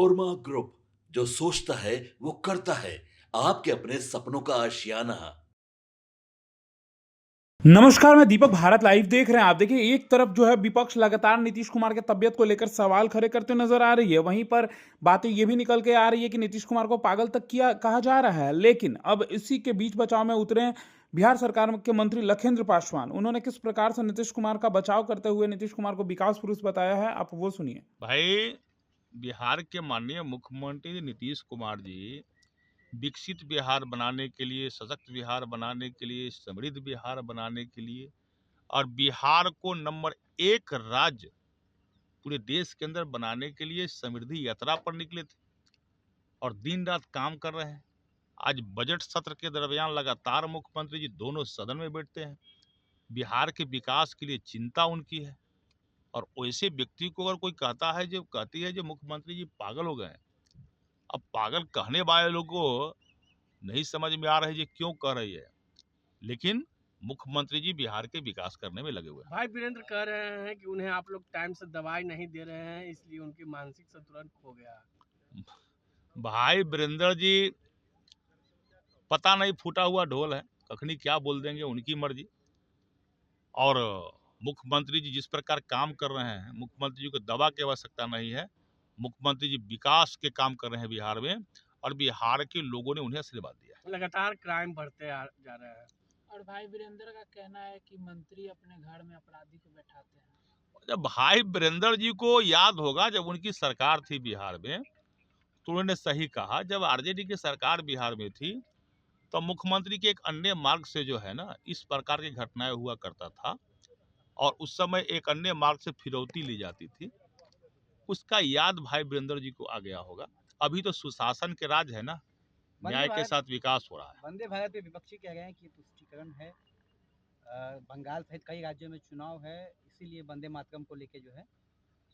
Panorama group, जो सोचता है वो करता है। आपके अपने सपनों का आशियाना। नमस्कार, मैं दीपक भारत लाइव देख रहे हैं आप। देखिए, एक तरफ जो है विपक्ष लगातार नीतीश कुमार के तबियत को लेकर सवाल खड़े करते नजर आ रही है, वहीं पर बातें ये भी निकल के आ रही है कि नीतीश कुमार को पागल तक किया कहा जा रहा है। लेकिन अब इसी के बीच बचाव में उतरे हैं बिहार सरकार के मंत्री लखेंद्र पासवान। उन्होंने किस प्रकार से नीतीश कुमार का बचाव करते हुए नीतीश कुमार को विकास पुरुष बताया है, आप वो सुनिए। भाई, बिहार के माननीय मुख्यमंत्री नीतीश कुमार जी विकसित बिहार बनाने के लिए, सशक्त बिहार बनाने के लिए, समृद्ध बिहार बनाने के लिए और बिहार को नंबर 1 राज्य पूरे देश के अंदर बनाने के लिए समृद्धि यात्रा पर निकले थे और दिन रात काम कर रहे हैं। आज बजट सत्र के दरमियान लगातार मुख्यमंत्री जी दोनों सदन में बैठते हैं। बिहार के विकास के लिए चिंता उनकी है और वैसे व्यक्ति को अगर कोई कहती है जो मुख्यमंत्री जी पागल हो गए हैं, अब पागल कहने वाले लोगों को नहीं समझ में आ रही है क्यों कह रही है, लेकिन मुख्यमंत्री जी बिहार के विकास करने में लगे हुए हैं। भाई वीरेंद्र कह रहे हैं कि उन्हें आप लोग टाइम से दवाई नहीं दे रहे हैं, इसलिए उनकी मानसिक संतुलन खो गया। भाई वीरेंद्र जी पता नहीं फूटा हुआ ढोल है, कखनी क्या बोल देंगे, उनकी मर्जी। और मुख्यमंत्री जी जिस प्रकार काम कर रहे हैं, मुख्यमंत्री जी को दवा की आवश्यकता नहीं है। मुख्यमंत्री जी विकास के काम कर रहे हैं बिहार में और बिहार के लोगों ने उन्हें आशीर्वाद दिया है। लगातार क्राइम बढ़ते जा रहे हैं। और भाई वीरेंद्र का कहना है कि मंत्री अपने घर में अपराधी को बैठाते हैं। जब भाई वीरेंद्र जी को याद होगा, जब उनकी सरकार थी बिहार में, तो उन्होंने सही कहा। जब आरजेडी की सरकार बिहार में थी तो मुख्यमंत्री के एक अन्य मार्ग से जो है ना, इस प्रकार की घटनाएं हुआ करता था और उस समय एक अन्य मार्ग से फिरौती ली जाती थी। उसका याद भाई वीरेंद्र जी को आ गया होगा। अभी तो सुशासन के राज है ना, न्याय के साथ विकास हो रहा है। वंदे भारत पे विपक्षी कह रहे हैं कि तुष्टीकरण है। बंगाल सहित कई राज्यों में चुनाव है, इसीलिए वंदे मातरम को लेके जो है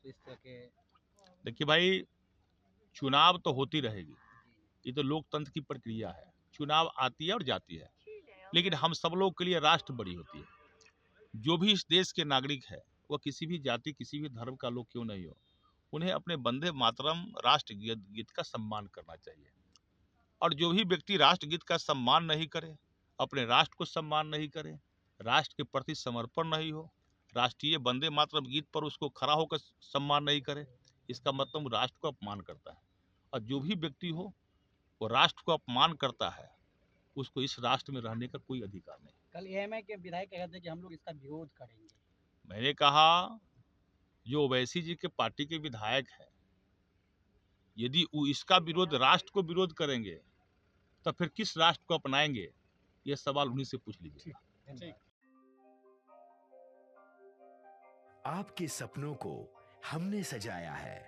तो इस तरह के। देखिए भाई, चुनाव तो होती रहेगी, ये तो लोकतंत्र की प्रक्रिया है। चुनाव आती है और जाती है, लेकिन हम सब लोग के लिए राष्ट्र बड़ी होती है। जो भी इस देश के नागरिक है, वह किसी भी जाति, किसी भी धर्म का लोग क्यों नहीं हो, उन्हें अपने वंदे मातरम राष्ट्र गीत का सम्मान करना चाहिए। और जो भी व्यक्ति राष्ट्रगीत का सम्मान नहीं करे, अपने राष्ट्र को सम्मान नहीं करे, राष्ट्र के प्रति समर्पण नहीं हो, राष्ट्रीय वंदे मातरम गीत पर उसको खड़ा होकर सम्मान नहीं करे, इसका मतलब राष्ट्र को अपमान करता है। और जो भी व्यक्ति हो वो राष्ट्र को अपमान करता है, उसको इस राष्ट्र में रहने का कोई अधिकार नहीं। कल एएमआई के विधायक कह रहे थे कि हम लोग इसका विरोध करेंगे। मैंने कहा, जो ओवैसी जी के पार्टी के विधायक है, यदि वो इसका विरोध, राष्ट्र को विरोध करेंगे, तो फिर किस राष्ट्र को अपनाएंगे, ये सवाल उन्हीं से पूछ लीजिए। आपके सपनों को हमने सजाया है,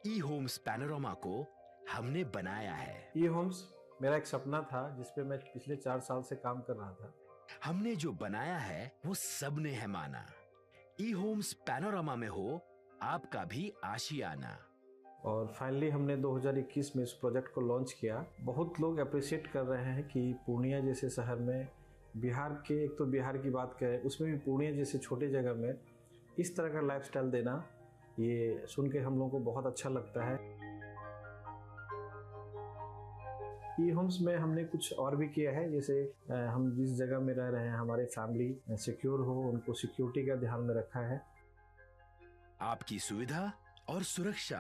ई होम्स पैनोरमा को हमने बनाया है। ई होम्स मेरा एक सपना था जिस पे मैं पिछले 4 साल से काम कर रहा था। हमने जो बनाया है वो सबने है माना। ई होम्स पैनोरमा में हो आपका भी आशियाना। और फाइनली हमने 2021 में इस प्रोजेक्ट को लॉन्च किया। बहुत लोग अप्रिशिएट कर रहे हैं कि पूर्णिया जैसे शहर में, बिहार के, एक तो बिहार की बात करें उसमें भी पूर्णिया जैसे छोटे जगह में इस तरह का लाइफस्टाइल देना, ये सुन के हम लोगों को बहुत अच्छा लगता है। ई होम्स में हमने कुछ और भी किया है, जैसे हम जिस जगह में रह रहे हैं हमारे फैमिली सिक्योर हो, उनको सिक्योरिटी का ध्यान में रखा है। आपकी सुविधा और सुरक्षा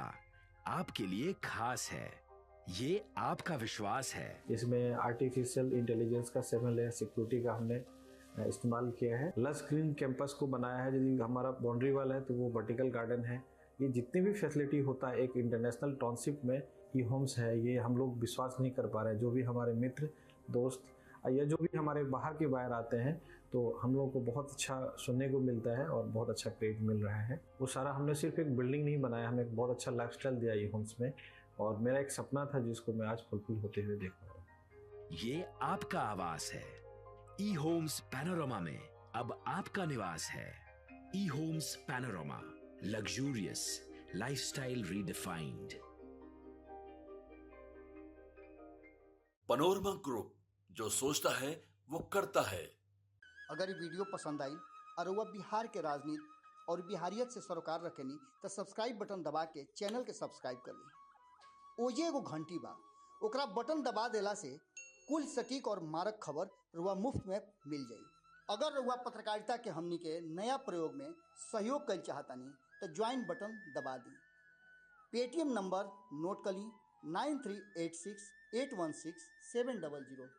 आपके लिए खास है, ये आपका विश्वास है। इसमें आर्टिफिशियल इंटेलिजेंस का 7 लेयर सिक्योरिटी का हमने इस्तेमाल किया है। लस ग्रीन कैंपस को बनाया है। यदि हमारा बाउंड्री वाल है तो वो वर्टिकल गार्डन है। ये जितनी भी फैसिलिटी होता है एक इंटरनेशनल टाउनशिप में, ई होम्स है, ये हम लोग विश्वास नहीं कर पा रहे हैं। जो भी हमारे मित्र, दोस्त या जो भी हमारे बाहर के बाहर आते हैं, तो हम लोगों को बहुत अच्छा सुनने को मिलता है और बहुत अच्छा क्रेडिट मिल रहा है। वो सारा हमने सिर्फ एक बिल्डिंग नहीं बनाया, हमें एक बहुत अच्छा लाइफस्टाइल दिया ई होम्स में, और मेरा एक सपना था जिसको मैं आज फुलफिल होते हुए देख रहा हूँ। ये आपका आवास है। ई होम्स पैनोरमा में अब आपका निवास है। E homes Panorama, luxurious lifestyle redefined. Panorama group, जो सोचता है वो करता है। अगर ये वीडियो पसंद आई और वह बिहार के राजनीति और बिहारियत से सरोकार रखेनी तो सब्सक्राइब बटन दबा के चैनल के सब्सक्राइब कर ली। ओजे एगो घंटी बा, ओकरा बटन दबा देला से कुल सटीक और मारक खबर रुआ मुफ्त में मिल जाई। अगर रुआ पत्रकारिता के हमनी के नया प्रयोग में सहयोग कर चाहतानी तो ज्वाइन बटन दबा दी। पेटीएम नंबर नोट कर ली 9386816700।